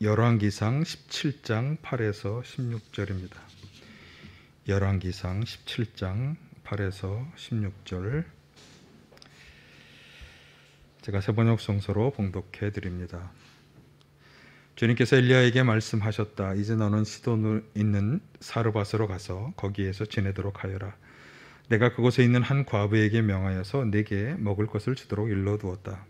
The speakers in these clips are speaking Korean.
열왕기상 17장 8에서 16절입니다. 열왕기상 17장 8에서 16절 제가 세번역 성서로 봉독해 드립니다. 주님께서 엘리야에게 말씀하셨다. 이제 너는 시돈에 있는 사르밧으로 가서 거기에서 지내도록 하여라. 내가 그곳에 있는 한 과부에게 명하여서 네게 먹을 것을 주도록 일러두었다.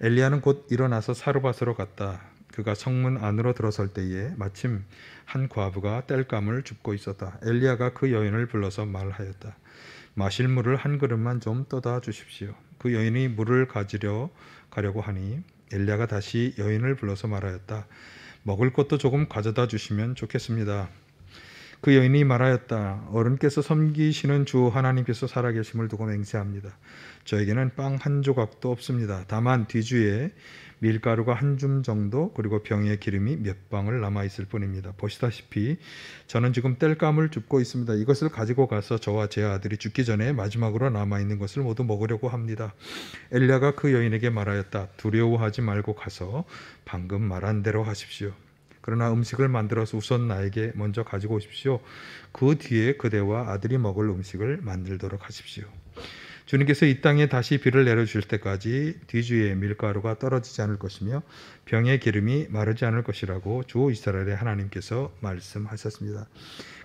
엘리야는 곧 일어나서 사르밧으로 갔다. 그가 성문 안으로 들어설 때에 마침 한 과부가 땔감을 줍고 있었다. 엘리야가 그 여인을 불러서 말하였다. 마실 물을 한 그릇만 좀 떠다 주십시오. 그 여인이 물을 가지려고 하니 엘리야가 다시 여인을 불러서 말하였다. 먹을 것도 조금 가져다 주시면 좋겠습니다. 그 여인이 말하였다. 어른께서 섬기시는 주 하나님께서 살아계심을 두고 맹세합니다. 저에게는 빵 한 조각도 없습니다. 다만 뒤주에 밀가루가 한 줌 정도 그리고 병에 기름이 몇 방울 남아있을 뿐입니다. 보시다시피 저는 지금 땔감을 줍고 있습니다. 이것을 가지고 가서 저와 제 아들이 죽기 전에 마지막으로 남아있는 것을 모두 먹으려고 합니다. 엘리야가 그 여인에게 말하였다. 두려워하지 말고 가서 방금 말한 대로 하십시오. 그러나 음식을 만들어서 우선 나에게 먼저 가지고 오십시오. 그 뒤에 그대와 아들이 먹을 음식을 만들도록 하십시오. 주님께서 이 땅에 다시 비를 내려주실 때까지 뒤주에 밀가루가 떨어지지 않을 것이며 병의 기름이 마르지 않을 것이라고 주 이스라엘의 하나님께서 말씀하셨습니다.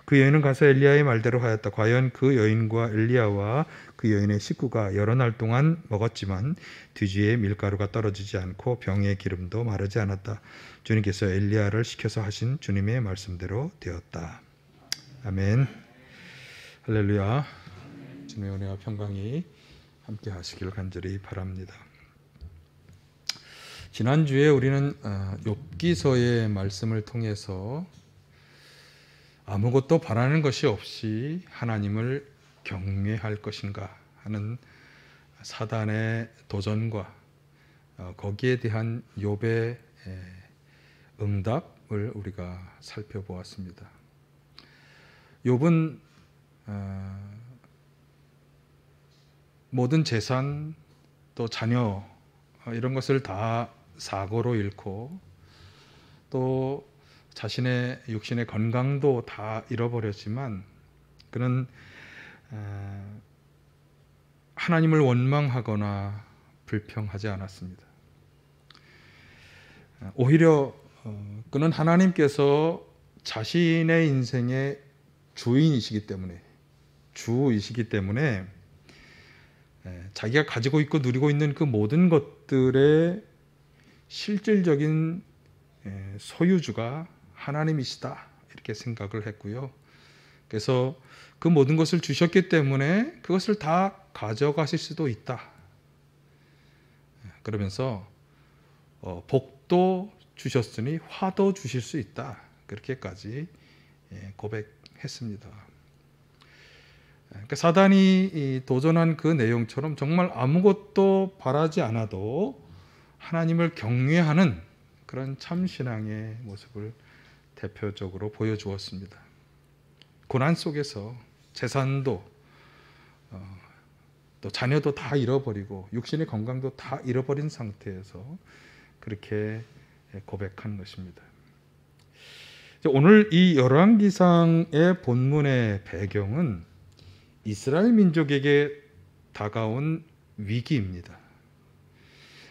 그 여인은 가서 엘리야의 말대로 하였다. 과연 그 여인과 엘리야와 그 여인의 식구가 여러 날 동안 먹었지만 뒤주에 밀가루가 떨어지지 않고 병의 기름도 마르지 않았다. 주님께서 엘리야를 시켜서 하신 주님의 말씀대로 되었다. 아멘. 할렐루야. 주님의 은혜와 평강이 함께 하시길 간절히 바랍니다. 지난주에 우리는 욥기서의 말씀을 통해서 아무것도 바라는 것이 없이 하나님을 경외할 것인가 하는 사단의 도전과 거기에 대한 욥의 응답을 우리가 살펴보았습니다. 욥은 모든 재산 또 자녀 이런 것을 다 사고로 잃고 또 자신의 육신의 건강도 다 잃어버렸지만 그는 하나님을 원망하거나 불평하지 않았습니다. 오히려 그는 하나님께서 자신의 인생의 주이시기 때문에 자기가 가지고 있고 누리고 있는 그 모든 것들의 실질적인 소유주가 하나님이시다 이렇게 생각을 했고요. 그래서 그 모든 것을 주셨기 때문에 그것을 다 가져가실 수도 있다. 그러면서 복도 주셨으니 화도 주실 수 있다. 그렇게까지 고백했습니다. 그러니까 사단이 도전한 그 내용처럼 정말 아무것도 바라지 않아도 하나님을 경외하는 그런 참신앙의 모습을 대표적으로 보여주었습니다. 고난 속에서 재산도 또 자녀도 다 잃어버리고 육신의 건강도 다 잃어버린 상태에서 그렇게 고백한 것입니다. 오늘 이 열왕기상의 본문의 배경은 이스라엘 민족에게 다가온 위기입니다.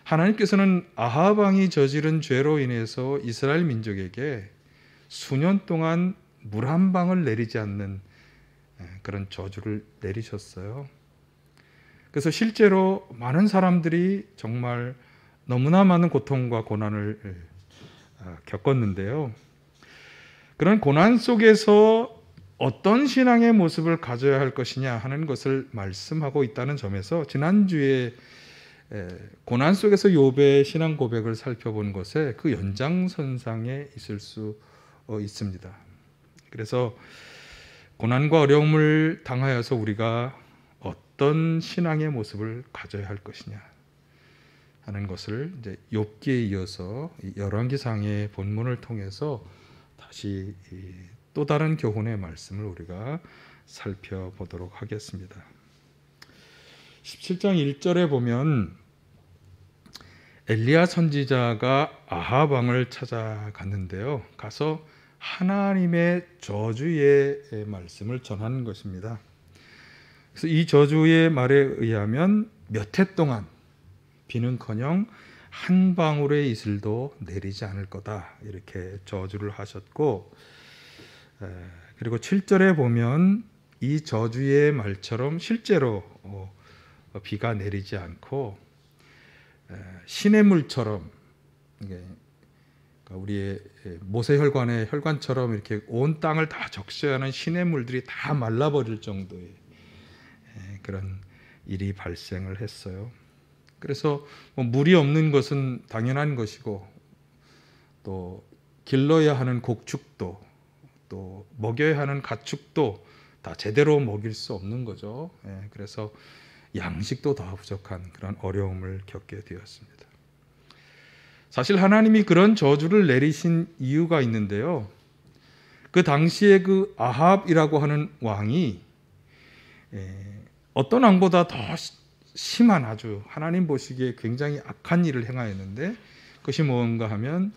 하나님께서는 아합 왕이 저지른 죄로 인해서 이스라엘 민족에게 수년 동안 물 한 방울 내리지 않는 그런 저주를 내리셨어요. 그래서 실제로 많은 사람들이 정말 너무나 많은 고통과 고난을 겪었는데요. 그런 고난 속에서 어떤 신앙의 모습을 가져야 할 것이냐 하는 것을 말씀하고 있다는 점에서 지난주에 고난 속에서 욥의 신앙 고백을 살펴본 것에 그 연장선상에 있을 수 있습니다. 그래서 고난과 어려움을 당하여서 우리가 어떤 신앙의 모습을 가져야 할 것이냐 하는 것을 이제 욥기에 이어서 열왕기상의 본문을 통해서 다시 또 다른 교훈의 말씀을 우리가 살펴보도록 하겠습니다. 17장 1절에 보면 엘리야 선지자가 아합 왕을 찾아갔는데요. 가서 하나님의 저주의 말씀을 전하는 것입니다. 그래서 이 저주의 말에 의하면 몇 해 동안 비는커녕 한 방울의 이슬도 내리지 않을 거다, 이렇게 저주를 하셨고, 그리고 7절에 보면 이 저주의 말처럼 실제로 비가 내리지 않고 시냇물처럼, 우리의 모세혈관의 혈관처럼 이렇게 온 땅을 다 적셔하는 시냇물들이 다 말라버릴 정도의 그런 일이 발생을 했어요. 그래서 물이 없는 것은 당연한 것이고, 또 길러야 하는 곡축도, 또 먹여야 하는 가축도 다 제대로 먹일 수 없는 거죠. 그래서 양식도 다 부족한 그런 어려움을 겪게 되었습니다. 사실 하나님이 그런 저주를 내리신 이유가 있는데요. 그 당시에 그 아합이라고 하는 왕이 어떤 왕보다 더 심한, 아주 하나님 보시기에 굉장히 악한 일을 행하였는데, 그것이 뭔가 하면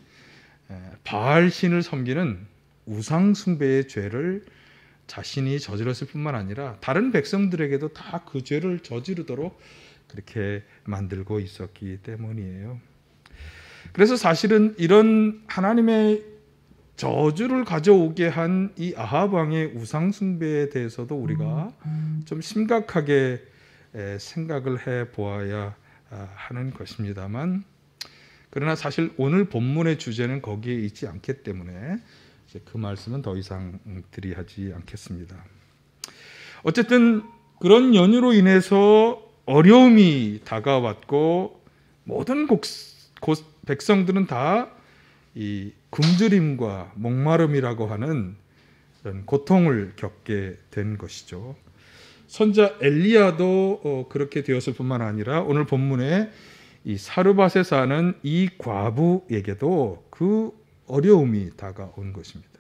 바알 신을 섬기는 우상 숭배의 죄를 자신이 저질렀을 뿐만 아니라 다른 백성들에게도 다 그 죄를 저지르도록 그렇게 만들고 있었기 때문이에요. 그래서 사실은 이런 하나님의 저주를 가져오게 한 이 아합 왕의 우상 숭배에 대해서도 우리가 좀 심각하게 생각을 해 보아야 하는 것입니다만, 그러나 사실 오늘 본문의 주제는 거기에 있지 않기 때문에 그 말씀은 더 이상 드리하지 않겠습니다. 어쨌든 그런 연유로 인해서 어려움이 다가왔고, 모든 백성들은 다 이 굶주림과 목마름이라고 하는 그런 고통을 겪게 된 것이죠. 선지자 엘리야도 그렇게 되었을 뿐만 아니라 오늘 본문에 이 사르밧에 사는 이 과부에게도 그 어려움이 다가온 것입니다.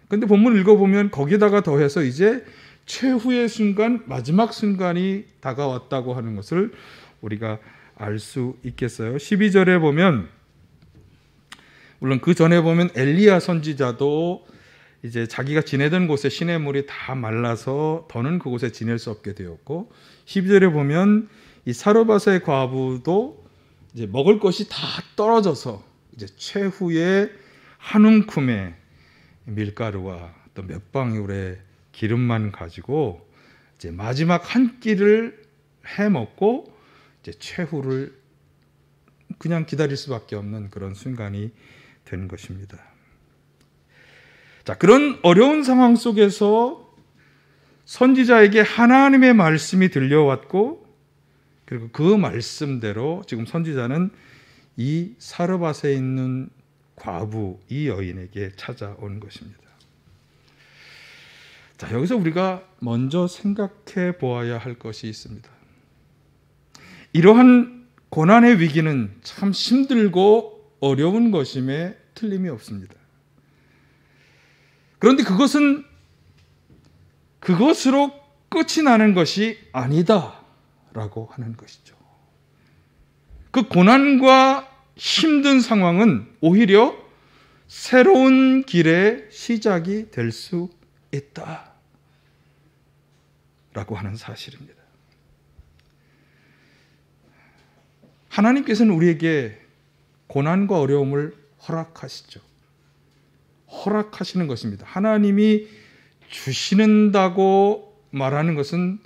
그런데 본문 읽어보면 거기다가 더해서 이제 최후의 순간, 마지막 순간이 다가왔다고 하는 것을 우리가 알 수 있겠어요. 12절에 보면, 물론 그 전에 보면 엘리야 선지자도 이제 자기가 지내던 곳에 시냇물이 다 말라서 더는 그곳에 지낼 수 없게 되었고, 12절에 보면 이 사르밧의 과부도 이제 먹을 것이 다 떨어져서 이제 최후의 한 움큼의 밀가루와 또 몇 방울의 기름만 가지고 이제 마지막 한 끼를 해 먹고 이제 최후를 그냥 기다릴 수밖에 없는 그런 순간이 된 것입니다. 자, 그런 어려운 상황 속에서 선지자에게 하나님의 말씀이 들려왔고, 그리고 그 말씀대로 지금 선지자는 이 사르밧에 있는 과부, 이 여인에게 찾아온 것입니다. 자, 여기서 우리가 먼저 생각해 보아야 할 것이 있습니다. 이러한 고난의 위기는 참 힘들고 어려운 것임에 틀림이 없습니다. 그런데 그것은 그것으로 끝이 나는 것이 아니다라고 하는 것이죠. 그 고난과 힘든 상황은 오히려 새로운 길의 시작이 될 수 있다라고 하는 사실입니다. 하나님께서는 우리에게 고난과 어려움을 허락하시죠. 허락하시는 것입니다. 하나님이 주시는다고 말하는 것은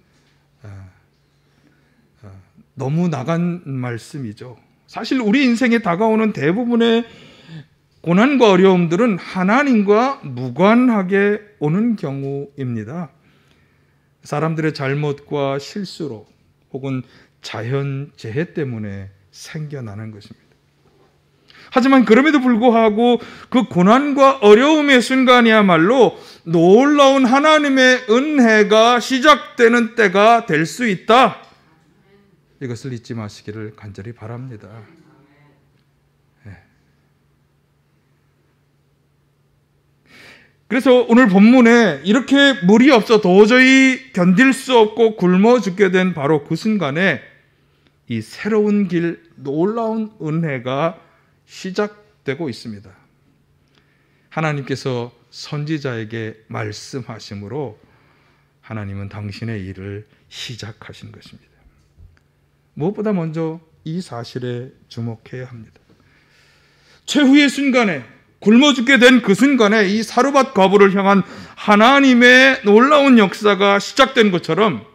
너무 나간 말씀이죠. 사실 우리 인생에 다가오는 대부분의 고난과 어려움들은 하나님과 무관하게 오는 경우입니다. 사람들의 잘못과 실수로 혹은 자연재해 때문에 생겨나는 것입니다. 하지만 그럼에도 불구하고 그 고난과 어려움의 순간이야말로 놀라운 하나님의 은혜가 시작되는 때가 될 수 있다. 이것을 잊지 마시기를 간절히 바랍니다. 그래서 오늘 본문에 이렇게 물이 없어 도저히 견딜 수 없고 굶어 죽게 된 바로 그 순간에 이 새로운 길, 놀라운 은혜가 시작되고 있습니다. 하나님께서 선지자에게 말씀하심으로 하나님은 당신의 일을 시작하신 것입니다. 무엇보다 먼저 이 사실에 주목해야 합니다. 최후의 순간에, 굶어 죽게 된 그 순간에 이 사르밧 과부를 향한 하나님의 놀라운 역사가 시작된 것처럼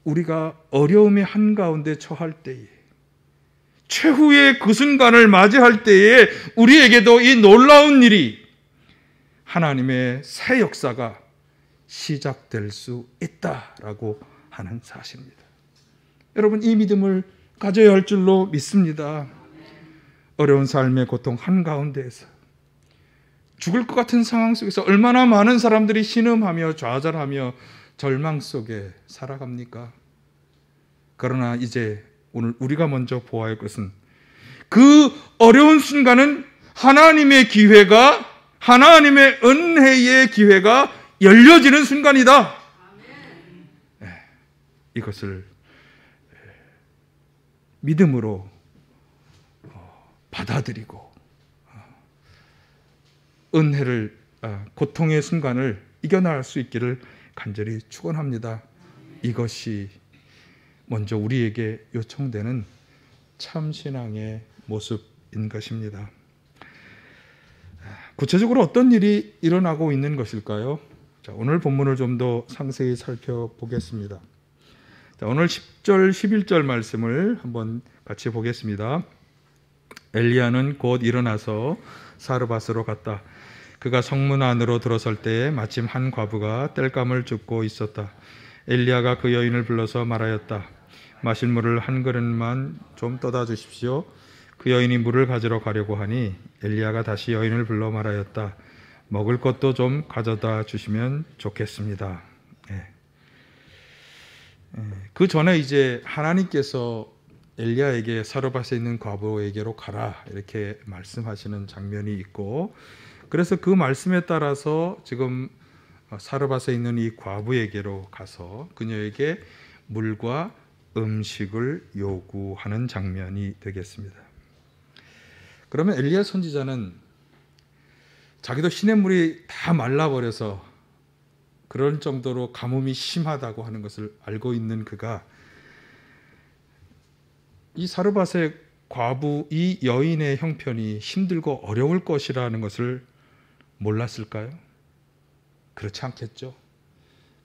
우리가 어려움의 한가운데 처할 때에, 최후의 그 순간을 맞이할 때에 우리에게도 이 놀라운 일이, 하나님의 새 역사가 시작될 수 있다라고 하는 사실입니다. 여러분, 이 믿음을 가져야 할 줄로 믿습니다. 어려운 삶의 고통 한가운데에서, 죽을 것 같은 상황 속에서 얼마나 많은 사람들이 신음하며 좌절하며 절망 속에 살아갑니까? 그러나 이제 오늘 우리가 먼저 보아야 할 것은, 그 어려운 순간은 하나님의 기회가, 하나님의 은혜의 기회가 열려지는 순간이다. 이것을 믿음으로 받아들이고 은혜를, 고통의 순간을 이겨나갈 수 있기를 간절히 축원합니다. 이것이 먼저 우리에게 요청되는 참신앙의 모습인 것입니다. 구체적으로 어떤 일이 일어나고 있는 것일까요? 자, 오늘 본문을 좀 더 상세히 살펴보겠습니다. 자, 오늘 10절, 11절 말씀을 한번 같이 보겠습니다. 엘리야는 곧 일어나서 사르밧으로 갔다. 그가 성문 안으로 들어설 때에 마침 한 과부가 땔감을 줍고 있었다. 엘리야가 그 여인을 불러서 말하였다. 마실 물을 한 그릇만 좀 떠다 주십시오. 그 여인이 물을 가지러 가려고 하니 엘리야가 다시 여인을 불러 말하였다. 먹을 것도 좀 가져다 주시면 좋겠습니다. 그 전에 이제 하나님께서 엘리야에게 사르밧에 있는 과부에게로 가라 이렇게 말씀하시는 장면이 있고, 그래서 그 말씀에 따라서 지금 사르밧에 있는 이 과부에게로 가서 그녀에게 물과 음식을 요구하는 장면이 되겠습니다. 그러면 엘리야 선지자는 자기도 시냇물이 다 말라버려서 그럴 정도로 가뭄이 심하다고 하는 것을 알고 있는 그가 이 사르밧의 과부, 이 여인의 형편이 힘들고 어려울 것이라는 것을 몰랐을까요? 그렇지 않겠죠.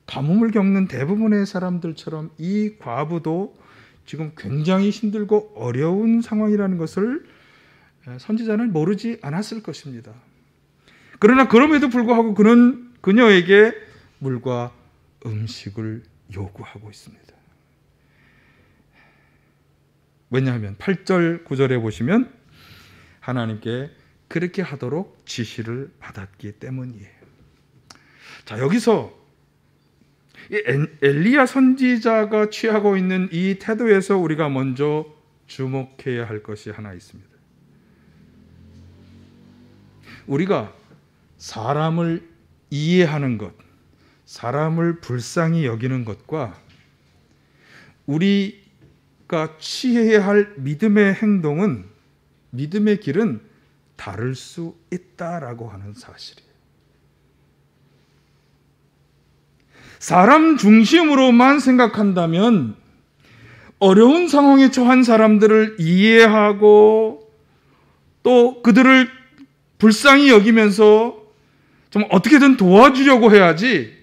가뭄을 겪는 대부분의 사람들처럼 이 과부도 지금 굉장히 힘들고 어려운 상황이라는 것을 선지자는 모르지 않았을 것입니다. 그러나 그럼에도 불구하고 그는 그녀에게 물과 음식을 요구하고 있습니다. 왜냐하면 8절 9절에 보시면 하나님께 그렇게 하도록 지시를 받았기 때문이에요. 자, 여기서 엘리야 선지자가 취하고 있는 이 태도에서 우리가 먼저 주목해야 할 것이 하나 있습니다. 우리가 사람을 이해하는 것, 사람을 불쌍히 여기는 것과 우리가 취해야 할 믿음의 행동은, 믿음의 길은 다를 수 있다라고 하는 사실이에요. 사람 중심으로만 생각한다면 어려운 상황에 처한 사람들을 이해하고 또 그들을 불쌍히 여기면서 좀 어떻게든 도와주려고 해야지,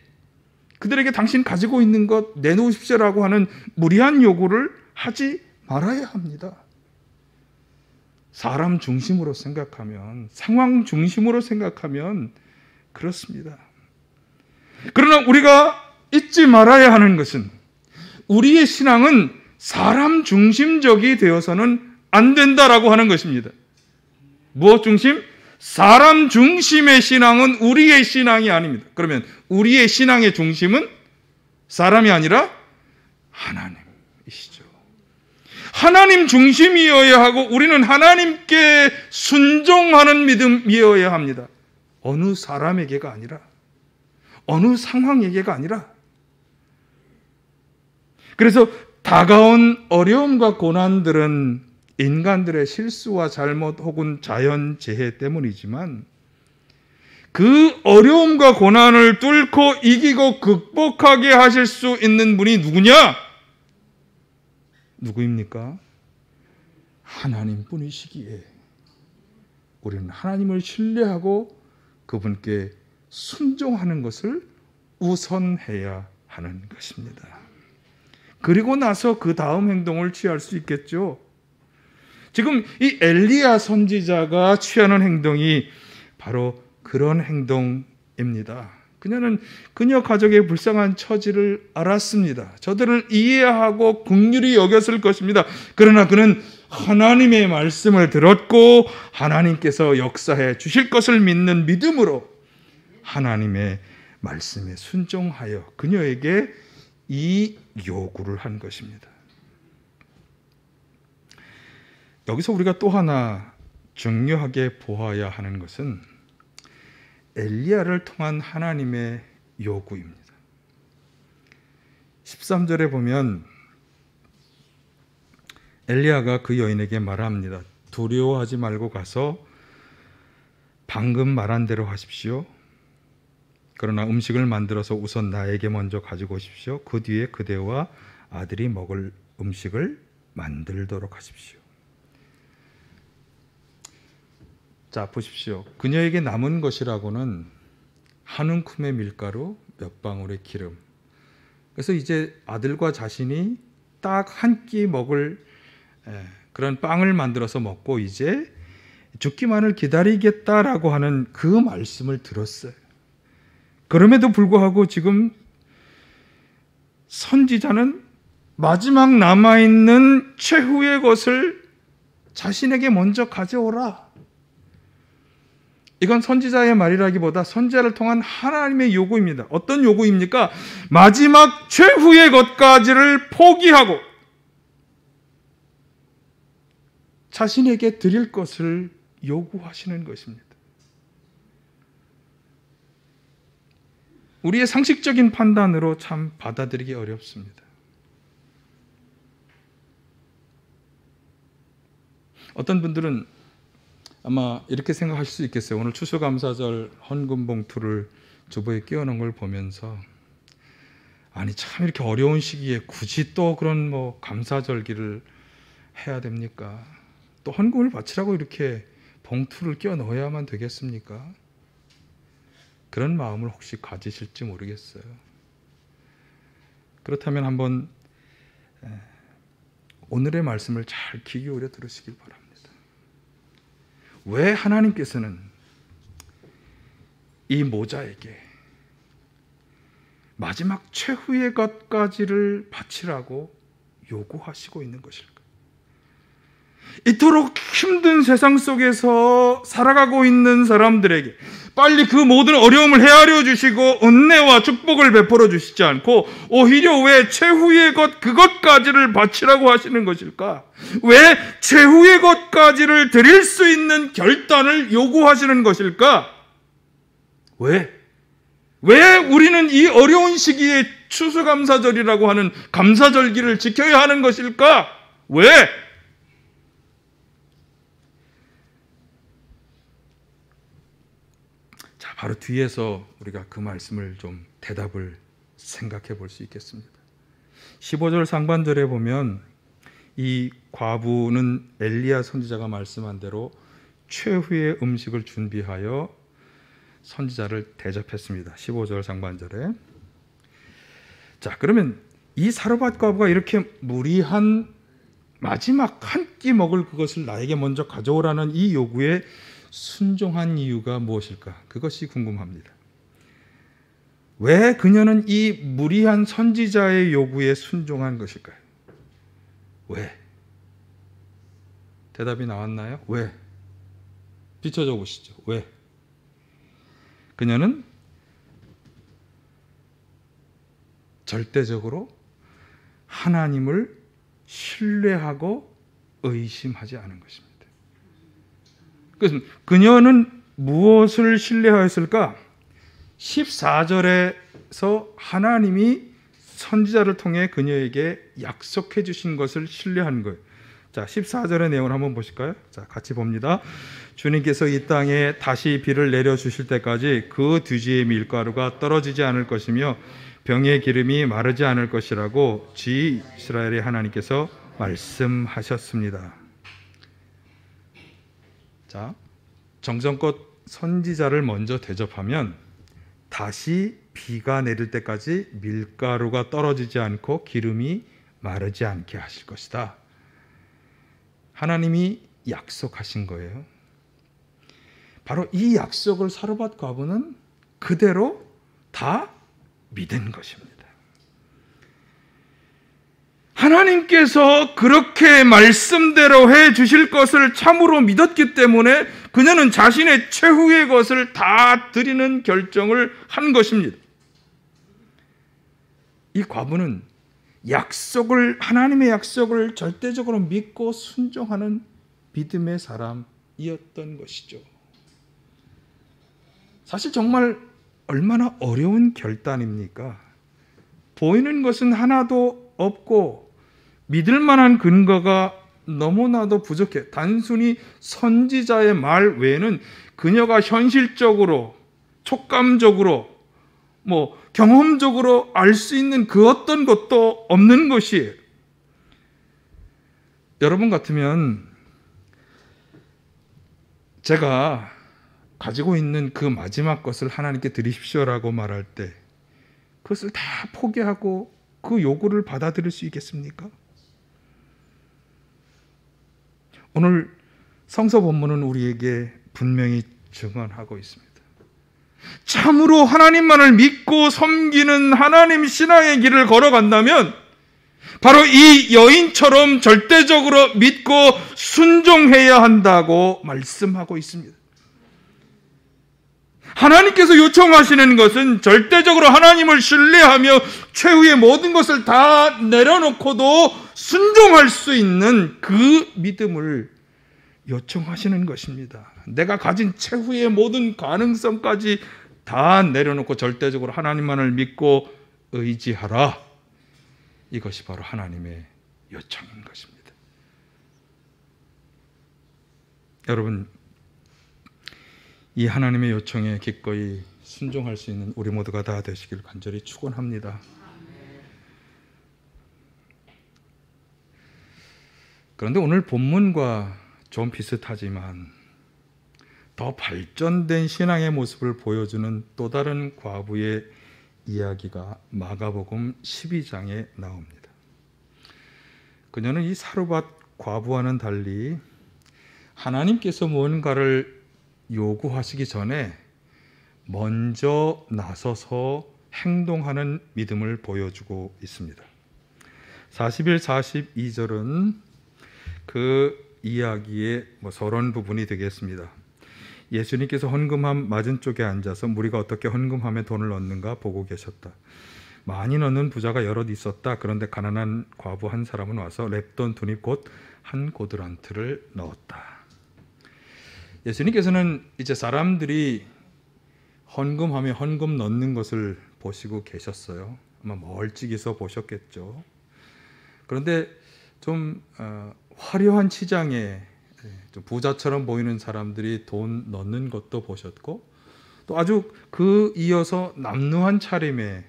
그들에게 당신 가지고 있는 것 내놓으십시오라고 하는 무리한 요구를 하지 말아야 합니다. 사람 중심으로 생각하면, 상황 중심으로 생각하면 그렇습니다. 그러나 우리가 잊지 말아야 하는 것은, 우리의 신앙은 사람 중심적이 되어서는 안 된다라고 하는 것입니다. 무엇 중심? 사람 중심의 신앙은 우리의 신앙이 아닙니다. 그러면 우리의 신앙의 중심은 사람이 아니라 하나님이시죠. 하나님 중심이어야 하고 우리는 하나님께 순종하는 믿음이어야 합니다. 어느 사람에게가 아니라, 어느 상황에게가 아니라. 그래서 다가온 어려움과 고난들은 인간들의 실수와 잘못 혹은 자연재해 때문이지만 그 어려움과 고난을 뚫고 이기고 극복하게 하실 수 있는 분이 누구냐? 누구입니까? 하나님 뿐이시기에 우리는 하나님을 신뢰하고 그분께 순종하는 것을 우선해야 하는 것입니다. 그리고 나서 그 다음 행동을 취할 수 있겠죠. 지금 이 엘리야 선지자가 취하는 행동이 바로 그런 행동입니다. 그녀는 그녀 가족의 불쌍한 처지를 알았습니다. 저들을 이해하고 긍휼히 여겼을 것입니다. 그러나 그는 하나님의 말씀을 들었고 하나님께서 역사해 주실 것을 믿는 믿음으로 하나님의 말씀에 순종하여 그녀에게 이 요구를 한 것입니다. 여기서 우리가 또 하나 중요하게 보아야 하는 것은 엘리야를 통한 하나님의 요구입니다. 13절에 보면 엘리야가 그 여인에게 말합니다. 두려워하지 말고 가서 방금 말한 대로 하십시오. 그러나 음식을 만들어서 우선 나에게 먼저 가지고 오십시오. 그 뒤에 그대와 아들이 먹을 음식을 만들도록 하십시오. 자, 보십시오. 그녀에게 남은 것이라고는 한 움큼의 밀가루, 몇 방울의 기름. 그래서 이제 아들과 자신이 딱 한 끼 먹을 그런 빵을 만들어서 먹고 이제 죽기만을 기다리겠다라고 하는 그 말씀을 들었어요. 그럼에도 불구하고 지금 선지자는 마지막 남아있는 최후의 것을 자신에게 먼저 가져오라. 이건 선지자의 말이라기보다 선지자를 통한 하나님의 요구입니다. 어떤 요구입니까? 마지막 최후의 것까지를 포기하고 자신에게 드릴 것을 요구하시는 것입니다. 우리의 상식적인 판단으로 참 받아들이기 어렵습니다. 어떤 분들은 아마 이렇게 생각하실 수 있겠어요. 오늘 추수감사절 헌금 봉투를 주보에 끼워놓은 걸 보면서 아니 참 이렇게 어려운 시기에 굳이 또 그런 감사절기를 해야 됩니까? 또 헌금을 바치라고 이렇게 봉투를 끼워 넣어야만 되겠습니까? 그런 마음을 혹시 가지실지 모르겠어요. 그렇다면 한번 오늘의 말씀을 잘 귀 기울여 들으시길 바랍니다. 왜 하나님께서는 이 모자에게 마지막 최후의 것까지를 바치라고 요구하시고 있는 것일까? 이토록 힘든 세상 속에서 살아가고 있는 사람들에게 빨리 그 모든 어려움을 헤아려 주시고 은혜와 축복을 베풀어 주시지 않고 오히려 왜 최후의 것 그것까지를 바치라고 하시는 것일까? 왜 최후의 것까지를 드릴 수 있는 결단을 요구하시는 것일까? 왜 우리는 이 어려운 시기에 추수감사절이라고 하는 감사절기를 지켜야 하는 것일까? 왜? 바로 뒤에서 우리가 그 말씀을 좀 대답을 생각해 볼 수 있겠습니다. 15절 상반절에 보면 이 과부는 엘리야 선지자가 말씀한 대로 최후의 음식을 준비하여 선지자를 대접했습니다. 15절 상반절에. 자, 그러면 이 사르밧 과부가 이렇게 무리한 마지막 한 끼 먹을 그것을 나에게 먼저 가져오라는 이 요구에 순종한 이유가 무엇일까? 그것이 궁금합니다. 왜 그녀는 이 무리한 선지자의 요구에 순종한 것일까요? 왜? 대답이 나왔나요? 왜? 비춰줘 보시죠. 왜? 그녀는 절대적으로 하나님을 신뢰하고 의심하지 않은 것입니다. 그래서 그녀는 무엇을 신뢰하였을까? 14절에서 하나님이 선지자를 통해 그녀에게 약속해 주신 것을 신뢰한 거예요. 자, 14절의 내용을 한번 보실까요? 자, 같이 봅니다. 주님께서 이 땅에 다시 비를 내려 주실 때까지 그 뒤지의 밀가루가 떨어지지 않을 것이며 병의 기름이 마르지 않을 것이라고 주 이스라엘의 하나님께서 말씀하셨습니다. 자, 정성껏 선지자를 먼저 대접하면 다시 비가 내릴 때까지 밀가루가 떨어지지 않고 기름이 마르지 않게 하실 것이다. 하나님이 약속하신 거예요. 바로 이 약속을 사르밧 과부는 그대로 다 믿은 것입니다. 하나님께서 그렇게 말씀대로 해 주실 것을 참으로 믿었기 때문에 그녀는 자신의 최후의 것을 다 드리는 결정을 한 것입니다. 이 과부는 하나님의 약속을 절대적으로 믿고 순종하는 믿음의 사람이었던 것이죠. 사실 정말 얼마나 어려운 결단입니까? 보이는 것은 하나도 없고 믿을 만한 근거가 너무나도 부족해. 단순히 선지자의 말 외에는 그녀가 현실적으로, 촉감적으로, 경험적으로 알 수 있는 그 어떤 것도 없는 것이에요. 여러분 같으면 제가 가지고 있는 그 마지막 것을 하나님께 드리십시오라고 말할 때 그것을 다 포기하고 그 요구를 받아들일 수 있겠습니까? 오늘 성서 본문은 우리에게 분명히 증언하고 있습니다. 참으로 하나님만을 믿고 섬기는 하나님 신앙의 길을 걸어간다면 바로 이 여인처럼 절대적으로 믿고 순종해야 한다고 말씀하고 있습니다. 하나님께서 요청하시는 것은 절대적으로 하나님을 신뢰하며 최후의 모든 것을 다 내려놓고도 순종할 수 있는 그 믿음을 요청하시는 것입니다. 내가 가진 최후의 모든 가능성까지 다 내려놓고 절대적으로 하나님만을 믿고 의지하라. 이것이 바로 하나님의 요청인 것입니다. 여러분, 이 하나님의 요청에 기꺼이 순종할 수 있는 우리 모두가 다 되시길 간절히 축원합니다. 그런데 오늘 본문과 좀 비슷하지만 더 발전된 신앙의 모습을 보여주는 또 다른 과부의 이야기가 마가복음 12장에 나옵니다. 그녀는 이 사르밧 과부와는 달리 하나님께서 무언가를 요구하시기 전에 먼저 나서서 행동하는 믿음을 보여주고 있습니다. 41, 42절은 그 이야기의 서론 부분이 되겠습니다. 예수님께서 헌금함 맞은쪽에 앉아서 무리가 어떻게 헌금함에 돈을 넣는가 보고 계셨다. 많이 넣는 부자가 여럿 있었다. 그런데 가난한 과부 한 사람은 와서 랩돈 두 닙 곧 한 고드란트를 넣었다. 예수님께서는 이제 사람들이 헌금함에 헌금 넣는 것을 보시고 계셨어요. 아마 멀찍이서 보셨겠죠. 그런데 좀 화려한 치장에 좀 부자처럼 보이는 사람들이 돈 넣는 것도 보셨고, 또 아주 그 이어서 남루한 차림에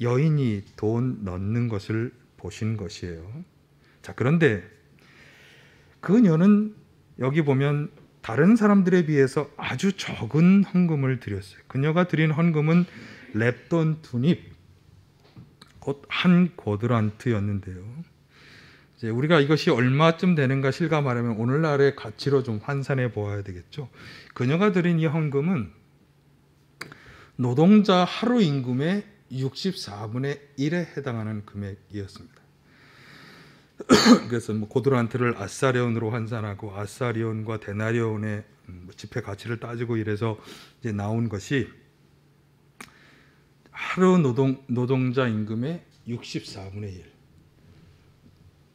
여인이 돈 넣는 것을 보신 것이에요. 자, 그런데 그녀는 여기 보면 다른 사람들에 비해서 아주 적은 헌금을 드렸어요. 그녀가 드린 헌금은 랩돈 두 닙, 곧 한 고드란트였는데요. 이제 우리가 이것이 얼마쯤 되는가 실감하려면 오늘날의 가치로 좀 환산해 보아야 되겠죠. 그녀가 드린 이 헌금은 노동자 하루 임금의 64분의 1에 해당하는 금액이었습니다. 그래서 고드란트를 아사리온으로 환산하고 아사리온과 데나리온의 지폐 가치를 따지고 이래서 이제 나온 것이 하루 노동자 임금의 64분의 1.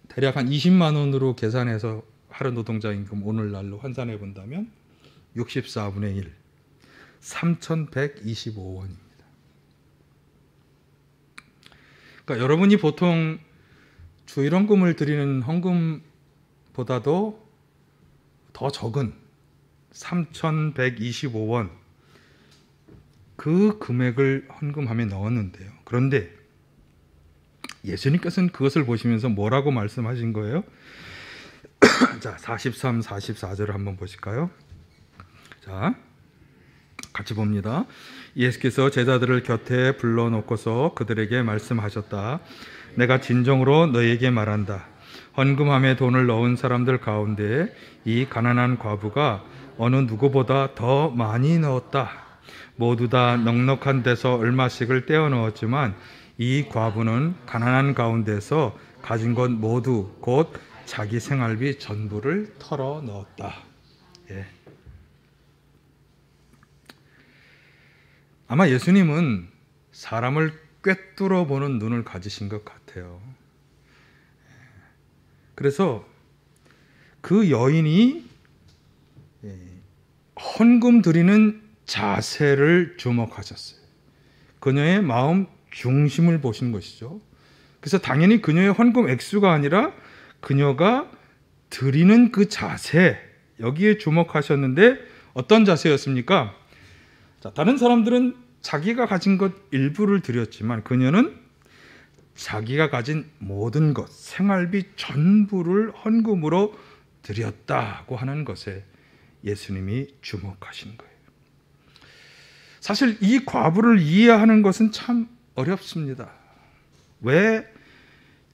대략 한 20만 원으로 계산해서 하루 노동자 임금 오늘날로 환산해 본다면 64분의 1, 3,125원입니다. 그러니까 여러분이 보통 주일헌금을 드리는 헌금보다도 더 적은 3,125원 그 금액을 헌금함에 넣었는데요. 그런데 예수님께서는 그것을 보시면서 뭐라고 말씀하신 거예요? 자, 43, 44절을 한번 보실까요? 자, 같이 봅니다. 예수께서 제자들을 곁에 불러놓고서 그들에게 말씀하셨다. 내가 진정으로 너희에게 말한다. 헌금함에 돈을 넣은 사람들 가운데 이 가난한 과부가 어느 누구보다 더 많이 넣었다. 모두 다 넉넉한 데서 얼마씩을 떼어 넣었지만 이 과부는 가난한 가운데서 가진 것 모두 곧 자기 생활비 전부를 털어 넣었다. 예. 아마 예수님은 사람을 꿰뚫어 보는 눈을 가지신 것 같아요. 그래서 그 여인이 헌금 드리는 자세를 주목하셨어요. 그녀의 마음 중심을 보신 것이죠. 그래서 당연히 그녀의 헌금 액수가 아니라 그녀가 드리는 그 자세, 여기에 주목하셨는데 어떤 자세였습니까? 자, 다른 사람들은 자기가 가진 것 일부를 드렸지만 그녀는 자기가 가진 모든 것, 생활비 전부를 헌금으로 드렸다고 하는 것에 예수님이 주목하신 거예요. 사실 이 과부를 이해하는 것은 참 어렵습니다. 왜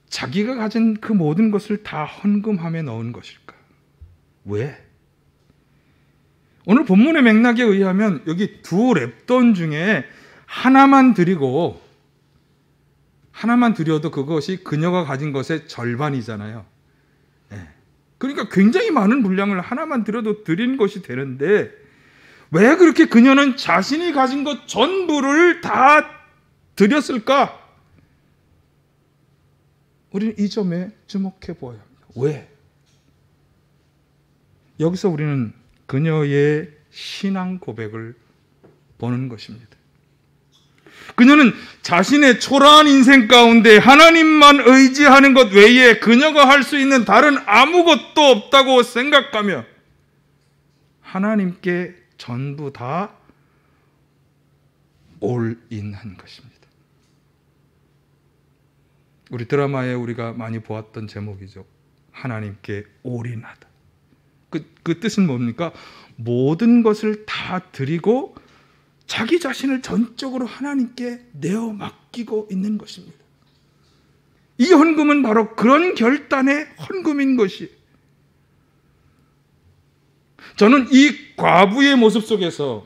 자기가 가진 그 모든 것을 다 헌금함에 넣은 것일까? 왜? 오늘 본문의 맥락에 의하면 여기 두 렙돈 중에 하나만 드려도 그것이 그녀가 가진 것의 절반이잖아요. 그러니까 굉장히 많은 분량을 하나만 드려도 드린 것이 되는데 왜 그렇게 그녀는 자신이 가진 것 전부를 다 드렸을까? 우리는 이 점에 주목해 보아야 합니다. 왜? 여기서 우리는 그녀의 신앙 고백을 보는 것입니다. 그녀는 자신의 초라한 인생 가운데 하나님만 의지하는 것 외에 그녀가 할 수 있는 다른 아무것도 없다고 생각하며 하나님께 전부 다 올인한 것입니다. 우리 드라마에 우리가 많이 보았던 제목이죠. 하나님께 올인하다. 그 뜻은 뭡니까? 모든 것을 다 드리고 자기 자신을 전적으로 하나님께 내어 맡기고 있는 것입니다. 이 헌금은 바로 그런 결단의 헌금인 것이. 저는 이 과부의 모습 속에서,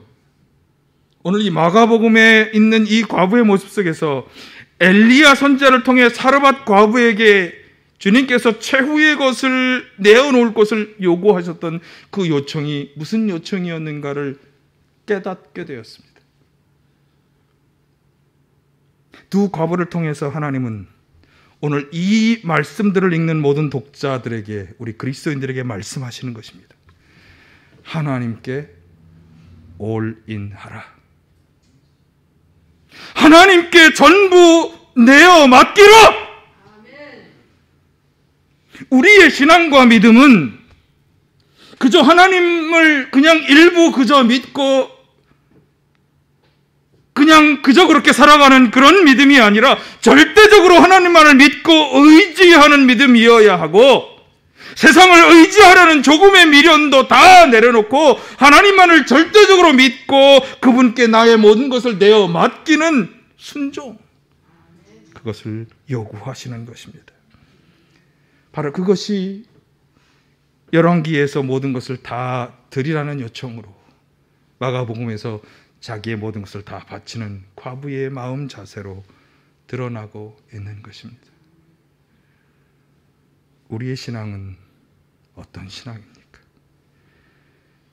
오늘 이 마가복음에 있는 이 과부의 모습 속에서 엘리야 선지자를 통해 사르밧 과부에게 주님께서 최후의 것을 내어놓을 것을 요구하셨던 그 요청이 무슨 요청이었는가를 깨닫게 되었습니다. 두 과부를 통해서 하나님은 오늘 이 말씀들을 읽는 모든 독자들에게, 우리 그리스도인들에게 말씀하시는 것입니다. 하나님께 올인하라. 하나님께 전부 내어 맡기라. 우리의 신앙과 믿음은 그저 하나님을 그냥 일부 그저 믿고 그저 그렇게 살아가는 그런 믿음이 아니라 절대적으로 하나님만을 믿고 의지하는 믿음이어야 하고, 세상을 의지하려는 조금의 미련도 다 내려놓고 하나님만을 절대적으로 믿고 그분께 나의 모든 것을 내어 맡기는 순종, 그것을 요구하시는 것입니다. 바로 그것이 열왕기에서 모든 것을 다 드리라는 요청으로 마가복음에서 자기의 모든 것을 다 바치는 과부의 마음 자세로 드러나고 있는 것입니다. 우리의 신앙은 어떤 신앙입니까?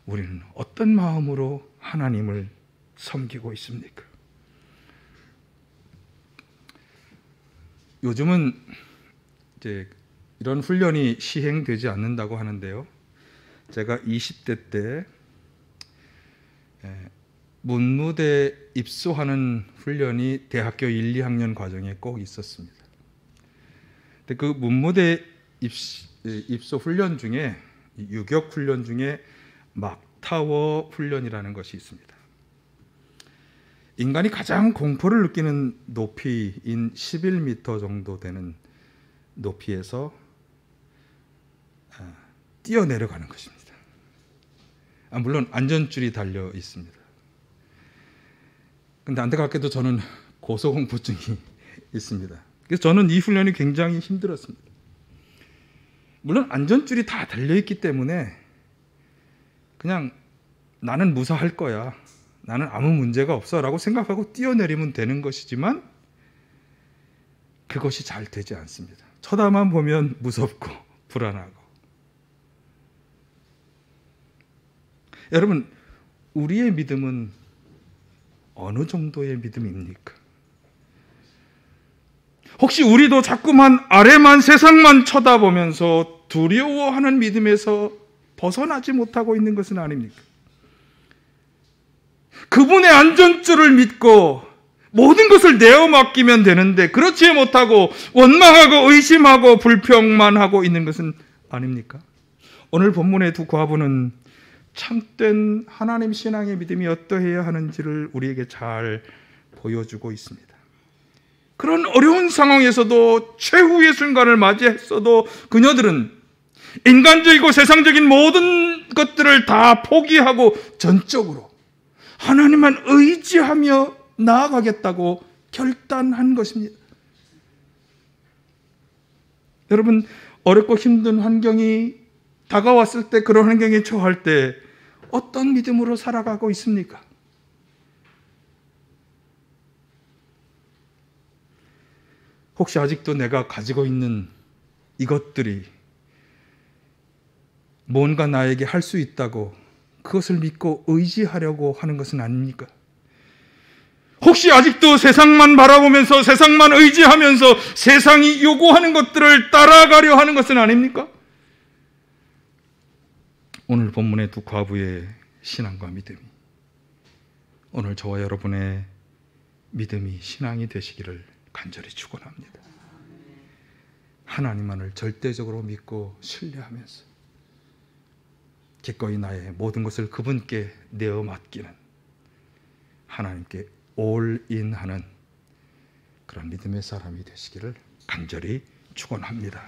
우리는 어떤 마음으로 하나님을 섬기고 있습니까? 요즘은 이제 이런 훈련이 시행되지 않는다고 하는데요. 제가 20대 때 문무대 입소하는 훈련이 대학교 1, 2학년 과정에 꼭 있었습니다. 근데 그 문무대 입소 훈련 중에 유격 훈련 중에 막타워 훈련이라는 것이 있습니다. 인간이 가장 공포를 느끼는 높이인 11m 정도 되는 높이에서 뛰어내려가는 것입니다. 물론 안전줄이 달려 있습니다. 근데 안타깝게도 저는 고소공포증이 있습니다. 그래서 저는 이 훈련이 굉장히 힘들었습니다. 물론 안전줄이 다 달려있기 때문에 그냥 나는 무사할 거야, 나는 아무 문제가 없어 라고 생각하고 뛰어내리면 되는 것이지만 그것이 잘 되지 않습니다. 쳐다만 보면 무섭고 불안하고. 여러분, 우리의 믿음은 어느 정도의 믿음입니까? 혹시 우리도 자꾸만 아래만 세상만 쳐다보면서 두려워하는 믿음에서 벗어나지 못하고 있는 것은 아닙니까? 그분의 안전줄을 믿고 모든 것을 내어 맡기면 되는데 그렇지 못하고 원망하고 의심하고 불평만 하고 있는 것은 아닙니까? 오늘 본문의 두 과부는 참된 하나님 신앙의 믿음이 어떠해야 하는지를 우리에게 잘 보여주고 있습니다. 그런 어려운 상황에서도 최후의 순간을 맞이했어도 그녀들은 인간적이고 세상적인 모든 것들을 다 포기하고 전적으로 하나님만 의지하며 나아가겠다고 결단한 것입니다. 여러분, 어렵고 힘든 환경이 다가왔을 때, 그런 환경에 처할 때 어떤 믿음으로 살아가고 있습니까? 혹시 아직도 내가 가지고 있는 이것들이 뭔가 나에게 할 수 있다고 그것을 믿고 의지하려고 하는 것은 아닙니까? 혹시 아직도 세상만 바라보면서 세상만 의지하면서 세상이 요구하는 것들을 따라가려 하는 것은 아닙니까? 오늘 본문의 두 과부의 신앙과 믿음이 오늘 저와 여러분의 믿음이 신앙이 되시기를 간절히 축원합니다. 하나님만을 절대적으로 믿고 신뢰하면서 기꺼이 나의 모든 것을 그분께 내어 맡기는, 하나님께 올인하는 그런 믿음의 사람이 되시기를 간절히 축원합니다.